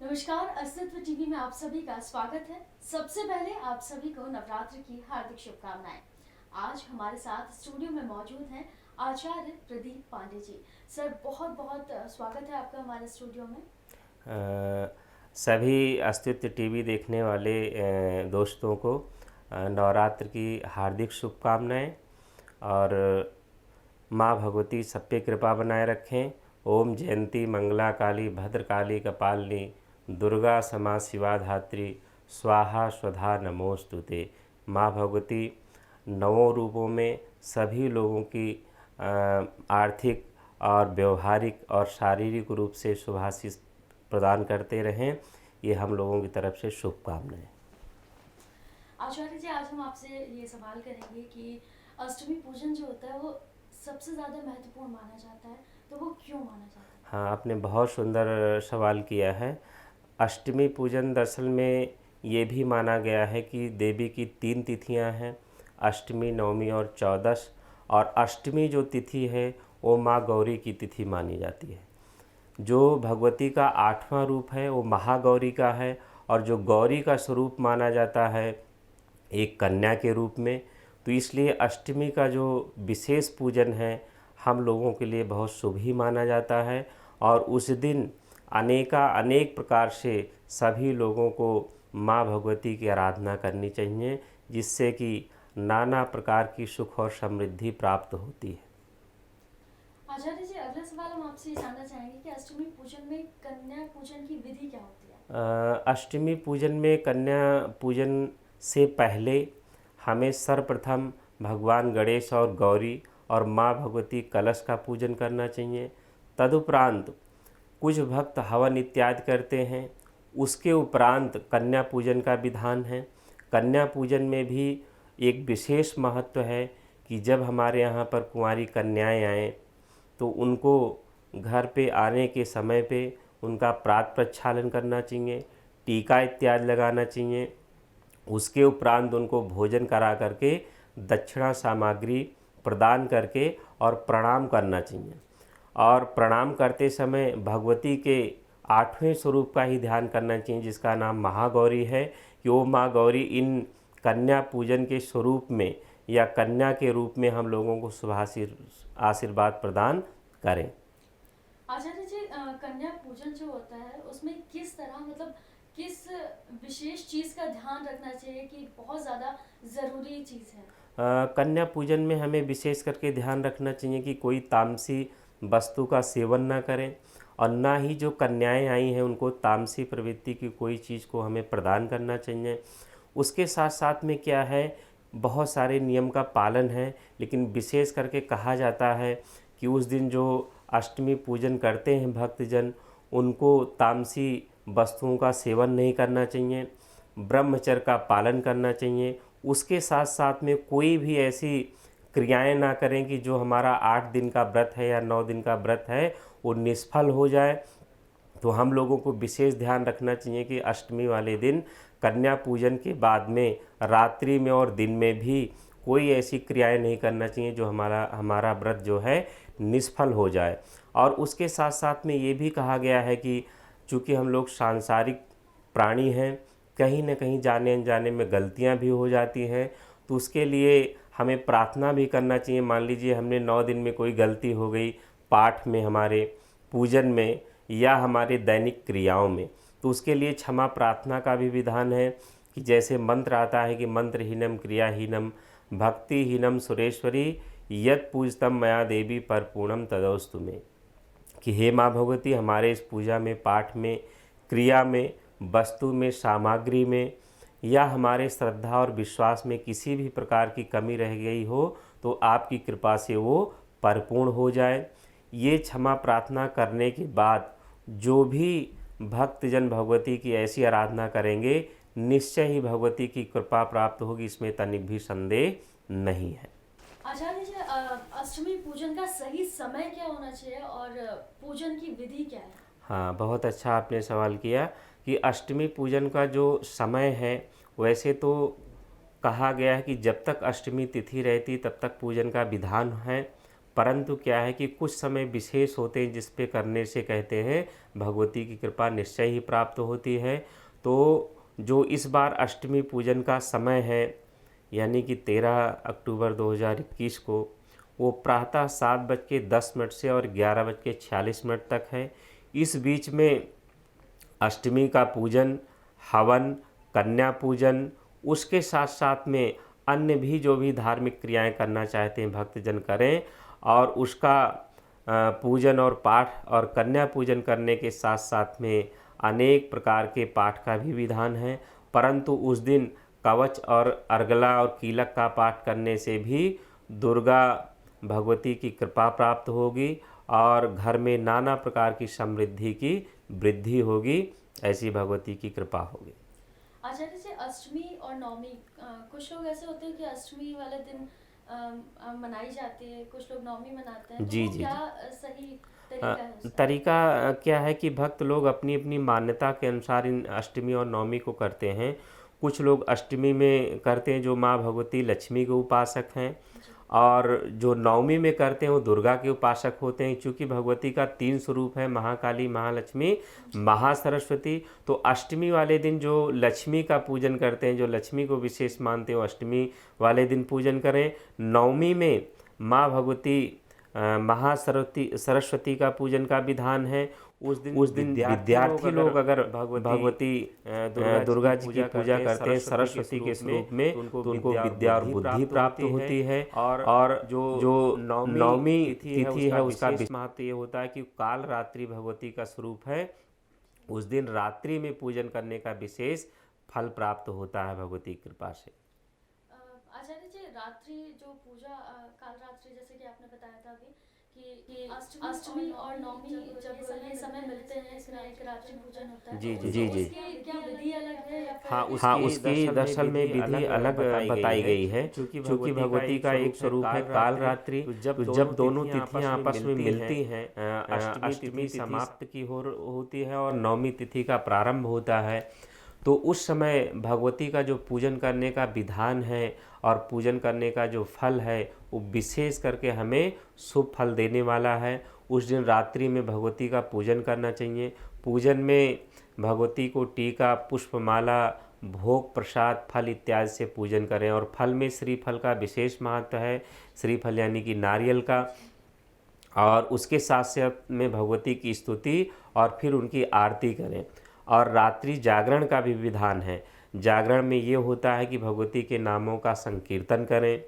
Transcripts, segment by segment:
नमस्कार, अस्तित्व टीवी में आप सभी का स्वागत है। सबसे पहले आप सभी को नवरात्र की हार्दिक शुभकामनाएं। आज हमारे साथ स्टूडियो में मौजूद हैं आचार्य प्रदीप पांडे जी। सर, बहुत बहुत स्वागत है आपका हमारे स्टूडियो में। सभी अस्तित्व टीवी देखने वाले दोस्तों को नवरात्र की हार्दिक शुभकामनाएं और माँ भगवती सब पे कृपा बनाए रखें। ओम जयंती मंगला काली भद्रकाली कपालिनी दुर्गा क्षमा शिवा धात्री स्वाहा स्वधा नमोस्तुते। माँ भगवती नवों रूपों में सभी लोगों की आर्थिक और व्यवहारिक और शारीरिक रूप से शुभाशीष प्रदान करते रहें। ये हम लोगों की तरफ से शुभकामनाएं। आचार्य जी, आज हम आपसे ये सवाल करेंगे कि अष्टमी पूजन जो होता है वो सबसे ज़्यादा महत्वपूर्ण माना जाता है, तो वो क्यों माना जाता है? हाँ, आपने बहुत सुंदर सवाल किया है। अष्टमी पूजन दरअसल में ये भी माना गया है कि देवी की 3 तिथियां हैं, अष्टमी, नवमी और चौदस। और अष्टमी जो तिथि है वो माँ गौरी की तिथि मानी जाती है। जो भगवती का 8वां रूप है वो महागौरी का है, और जो गौरी का स्वरूप माना जाता है एक कन्या के रूप में। तो इसलिए अष्टमी का जो विशेष पूजन है हम लोगों के लिए बहुत शुभ ही माना जाता है। और उस दिन अनेक प्रकार से सभी लोगों को माँ भगवती की आराधना करनी चाहिए, जिससे कि नाना प्रकार की सुख और समृद्धि प्राप्त होती है। आचार्य जी, अगला सवाल हम आपसे ये जानना चाहेंगे कि अष्टमी पूजन में कन्या पूजन की विधि क्या होती है? अष्टमी पूजन में कन्या पूजन से पहले हमें सर्वप्रथम भगवान गणेश और गौरी और माँ भगवती कलश का पूजन करना चाहिए। तदुपरांत कुछ भक्त हवन इत्यादि करते हैं। उसके उपरांत कन्या पूजन का विधान है। कन्या पूजन में भी एक विशेष महत्व है कि जब हमारे यहाँ पर कुंवारी कन्याएं आएँ तो उनको घर पे आने के समय पे उनका प्रात प्रक्षालन करना चाहिए, टीका इत्यादि लगाना चाहिए। उसके उपरांत उनको भोजन करा करके दक्षिणा सामग्री प्रदान करके और प्रणाम करना चाहिए। और प्रणाम करते समय भगवती के 8वें स्वरूप का ही ध्यान करना चाहिए, जिसका नाम महागौरी है, कि वो माँ गौरी इन कन्या पूजन के स्वरूप में या कन्या के रूप में हम लोगों को आशीर्वाद प्रदान करें। आचार्य जी, कन्या पूजन जो होता है उसमें किस तरह, मतलब किस विशेष चीज का ध्यान रखना चाहिए कि बहुत ज्यादा जरूरी चीज है? कन्या पूजन में हमें विशेष करके ध्यान रखना चाहिए कि कोई तामसी वस्तु का सेवन ना करें, और ना ही जो कन्याएं आई हैं उनको तामसी प्रवृत्ति की कोई चीज़ को हमें प्रदान करना चाहिए। उसके साथ साथ में क्या है, बहुत सारे नियम का पालन है, लेकिन विशेष करके कहा जाता है कि उस दिन जो अष्टमी पूजन करते हैं भक्तजन, उनको तामसी वस्तुओं का सेवन नहीं करना चाहिए, ब्रह्मचर्य का पालन करना चाहिए। उसके साथ साथ में कोई भी ऐसी क्रियाएं ना करें कि जो हमारा 8 दिन का व्रत है या 9 दिन का व्रत है वो निष्फल हो जाए। तो हम लोगों को विशेष ध्यान रखना चाहिए कि अष्टमी वाले दिन कन्या पूजन के बाद में रात्रि में और दिन में भी कोई ऐसी क्रियाएं नहीं करना चाहिए जो हमारा व्रत जो है निष्फल हो जाए। और उसके साथ साथ में ये भी कहा गया है कि चूँकि हम लोग सांसारिक प्राणी हैं, कहीं न कहीं जाने अनजाने में गलतियां भी हो जाती हैं, तो उसके लिए हमें प्रार्थना भी करना चाहिए। मान लीजिए हमने 9 दिन में कोई गलती हो गई पाठ में, हमारे पूजन में या हमारे दैनिक क्रियाओं में, तो उसके लिए क्षमा प्रार्थना का भी विधान है। कि जैसे मंत्र आता है कि मंत्रहीनम क्रियाहीनम भक्तिहीनम सुरेश्वरी यत् पूजतम मया देवी परपूर्णम तदोस्तु में, कि हे माँ भगवती, हमारे इस पूजा में, पाठ में, क्रिया में, वस्तु में, सामग्री में या हमारे श्रद्धा और विश्वास में किसी भी प्रकार की कमी रह गई हो तो आपकी कृपा से वो परिपूर्ण हो जाए। ये क्षमा प्रार्थना करने के बाद जो भी भक्तजन भगवती की ऐसी आराधना करेंगे, निश्चय ही भगवती की कृपा प्राप्त होगी, इसमें तनिक भी संदेह नहीं है। आचार्य जी, अष्टमी पूजन का सही समय क्या होना चाहिए और पूजन की विधि क्या है? हाँ, बहुत अच्छा आपने सवाल किया कि अष्टमी पूजन का जो समय है, वैसे तो कहा गया है कि जब तक अष्टमी तिथि रहती तब तक पूजन का विधान है, परंतु क्या है कि कुछ समय विशेष होते हैं जिस पे करने से कहते हैं भगवती की कृपा निश्चय ही प्राप्त होती है। तो जो इस बार अष्टमी पूजन का समय है यानी कि 13 अक्टूबर 2021 को, वो प्रातः 7:10 से और 11:46 तक है। इस बीच में अष्टमी का पूजन, हवन, कन्या पूजन, उसके साथ साथ में अन्य भी जो भी धार्मिक क्रियाएं करना चाहते हैं भक्तजन करें। और उसका पूजन और पाठ और कन्या पूजन करने के साथ साथ में अनेक प्रकार के पाठ का भी विधान है। परंतु उस दिन कवच और अर्गला और कीलक का पाठ करने से भी दुर्गा भगवती की कृपा प्राप्त होगी और घर में नाना प्रकार की समृद्धि की वृद्धि होगी, ऐसी भगवती की कृपा होगी। आचार्य जी, अष्टमी और नवमी कुछ लोग ऐसे होते हैं कि अष्टमी वाले दिन मनाई जाती है, कुछ लोग नवमी मनाते हैं, तो जी वो जी क्या जी। सही तरीका है उसका? तरीका क्या है कि भक्त लोग अपनी अपनी मान्यता के अनुसार इन अष्टमी और नवमी को करते हैं। कुछ लोग अष्टमी में करते हैं जो माँ भगवती लक्ष्मी के उपासक हैं, जी। और जो नवमी में करते हैं वो दुर्गा के उपासक होते हैं। क्योंकि भगवती का 3 स्वरूप है, महाकाली, महालक्ष्मी, महासरस्वती। तो अष्टमी वाले दिन जो लक्ष्मी का पूजन करते हैं, जो लक्ष्मी को विशेष मानते हैं, वो अष्टमी वाले दिन पूजन करें। नवमी में माँ भगवती सरस्वती का पूजन का विधान है। उस दिन विद्यार्थी लोग अगर भगवती दुर्गा जी की पूजा करते हैं सरस्वती के स्वरूप में, तो उनको विद्या और बुद्धि प्राप्त होती है। और जो नवमी तिथि है उसका विशेष महत्व ये होता है कि काल रात्रि भगवती का स्वरूप है। उस दिन रात्रि में पूजन करने का विशेष फल प्राप्त होता है भगवती की कृपा से। आचार्य जी, रात्रि जो पूजा काल रात्रि, जैसे कि आपने बताया था अभी कि अष्टमी और नवमी जब ये समय मिलते हैं, इसमें एक रात्रि पूजन होता है, जी तो जी जी। उसकी क्या विधि अलग है या फिर? हाँ, उसकी दरअसल में विधि अलग बताई गई है। क्योंकि भगवती का एक स्वरूप है काल रात्रि। तो जब दोनों तिथियां आपस में मिलती हैं, अष्टमी समाप्त की होती है और नवमी तिथि का प्रारंभ होता है, तो उस समय भगवती का जो पूजन करने का विधान है और पूजन करने का जो फल है वो विशेष करके हमें शुभ फल देने वाला है। उस दिन रात्रि में भगवती का पूजन करना चाहिए। पूजन में भगवती को टीका, पुष्पमाला, भोग, प्रसाद, फल इत्यादि से पूजन करें। और फल में श्रीफल का विशेष महत्व है, श्रीफल यानी कि नारियल का। और उसके साथ साथ में भगवती की स्तुति और फिर उनकी आरती करें। और रात्रि जागरण का भी विधान है। जागरण में ये होता है कि भगवती के नामों का संकीर्तन करें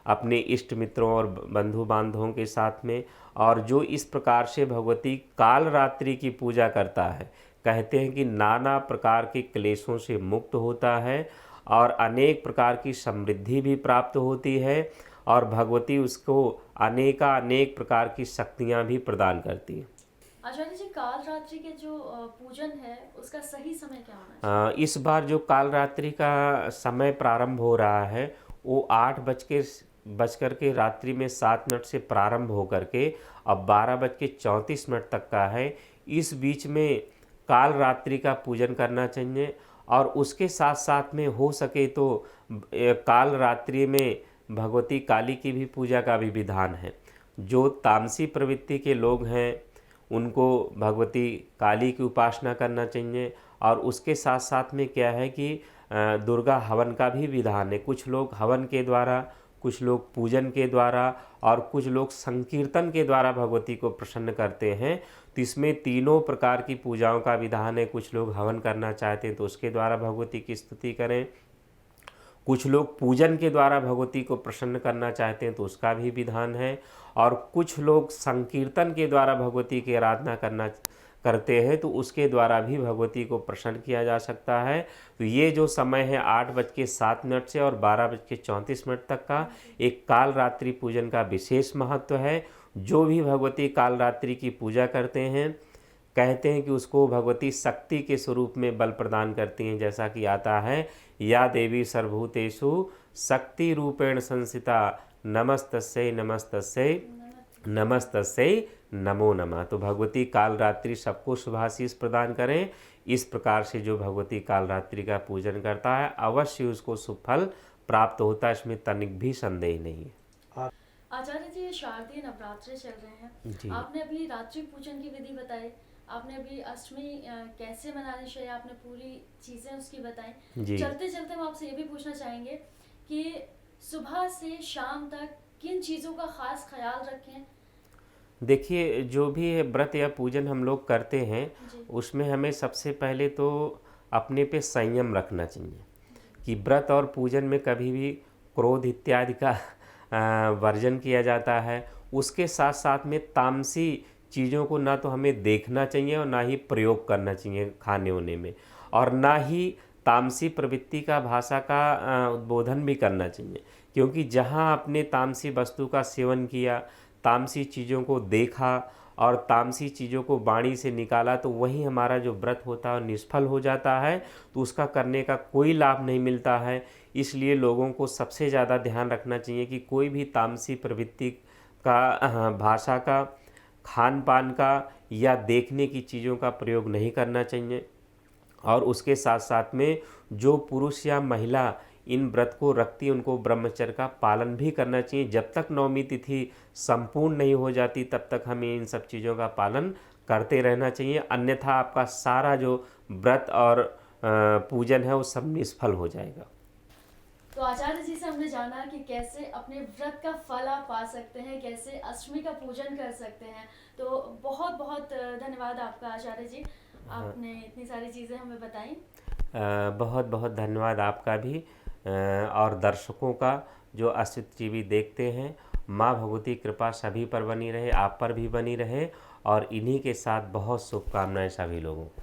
अपने इष्ट मित्रों और बंधु बांधवों के साथ में। और जो इस प्रकार से भगवती काल रात्रि की पूजा करता है, कहते हैं कि नाना प्रकार के क्लेशों से मुक्त होता है और अनेक प्रकार की समृद्धि भी प्राप्त होती है। और भगवती उसको अनेक प्रकार की शक्तियाँ भी प्रदान करती है। आचार्य जी, काल रात्रि के जो पूजन है उसका सही समय क्या होना चाहिए? इस बार जो काल रात्रि का समय प्रारंभ हो रहा है वो 8 बज के रात्रि में 7 मिनट से प्रारंभ होकर के अब 12:34 तक का है। इस बीच में काल रात्रि का पूजन करना चाहिए। और उसके साथ साथ में हो सके तो काल रात्रि में भगवती काली की भी पूजा का भी विधान है। जो तामसी प्रवृत्ति के लोग हैं उनको भगवती काली की उपासना करना चाहिए। और उसके साथ साथ में क्या है कि दुर्गा हवन का भी विधान है। कुछ लोग हवन के द्वारा, कुछ लोग पूजन के द्वारा और कुछ लोग संकीर्तन के द्वारा भगवती को प्रसन्न करते हैं। तो इसमें तीनों प्रकार की पूजाओं का विधान है। कुछ लोग हवन करना चाहते हैं तो उसके द्वारा भगवती की स्तुति करें। कुछ लोग पूजन के द्वारा भगवती को प्रसन्न करना चाहते हैं तो उसका भी विधान है। और कुछ लोग संकीर्तन के द्वारा भगवती की आराधना करते हैं तो उसके द्वारा भी भगवती को प्रसन्न किया जा सकता है। तो ये जो समय है 8:07 से और 12:34 तक का एक काल रात्रि पूजन का विशेष महत्व है। जो भी भगवती काल रात्रि की पूजा करते हैं, कहते हैं कि उसको भगवती शक्ति के स्वरूप में बल प्रदान करती हैं। जैसा कि आता है, या देवी सर्वभूतेषु शक्ति रूपेण संस्थिता नमस्तस्यै नमस्तस्यै नमस्तस्यै नमो नमः। तो भगवती काल रात्रि सबको शुभाशीष प्रदान करें। इस प्रकार से जो भगवती काल रात्रि का पूजन करता है अवश्य उसको शुभ फल प्राप्त होता है, इसमें तनिक भी संदेह नहीं है। आचार्य जी, ये शारदीय नवरात्रे चल रहे हैं। जी आपने अभी रात्रि पूजन की विधि बताई, आपने अभी अष्टमी कैसे मनानी चाहिए, आपने पूरी चीज़ें उसकी बताई। जी। चलते चलते हम आपसे ये भी पूछना चाहेंगे कि सुबह से शाम तक किन चीज़ों का खास ख्याल रखें। देखिए, जो भी है व्रत या पूजन हम लोग करते हैं, जी उसमें हमें सबसे पहले तो अपने पे संयम रखना चाहिए जी कि व्रत और पूजन में कभी भी क्रोध इत्यादि का वर्जन किया जाता है। उसके साथ साथ में तामसी चीज़ों को ना तो हमें देखना चाहिए और ना ही प्रयोग करना चाहिए खाने होने में, और ना ही तामसी प्रवृत्ति का भाषा का उद्बोधन भी करना चाहिए, क्योंकि जहाँ आपने तामसी वस्तु का सेवन किया, तामसी चीज़ों को देखा और तामसी चीज़ों को वाणी से निकाला, तो वही हमारा जो व्रत होता है निष्फल हो जाता है, तो उसका करने का कोई लाभ नहीं मिलता है। इसलिए लोगों को सबसे ज़्यादा ध्यान रखना चाहिए कि कोई भी तामसी प्रवृत्ति का भाषा का, खान पान का या देखने की चीज़ों का प्रयोग नहीं करना चाहिए। और उसके साथ साथ में जो पुरुष या महिला इन व्रत को रखती, उनको ब्रह्मचर्य का पालन भी करना चाहिए। जब तक नवमी तिथि संपूर्ण नहीं हो जाती, तब तक हमें इन सब चीज़ों का पालन करते रहना चाहिए, अन्यथा आपका सारा जो व्रत और पूजन है वो सब निष्फल हो जाएगा। तो आचार्य जी से हमने जाना कि कैसे अपने व्रत का फल आप पा सकते हैं, कैसे अष्टमी का पूजन कर सकते हैं। तो बहुत बहुत धन्यवाद आपका आचार्य जी, आपने इतनी सारी चीज़ें हमें बताई। बहुत बहुत धन्यवाद आपका भी, और दर्शकों का जो अस्तित्व टीवी देखते हैं। माँ भगवती कृपा सभी पर बनी रहे, आप पर भी बनी रहे, और इन्हीं के साथ बहुत शुभकामनाएं सभी लोगों को।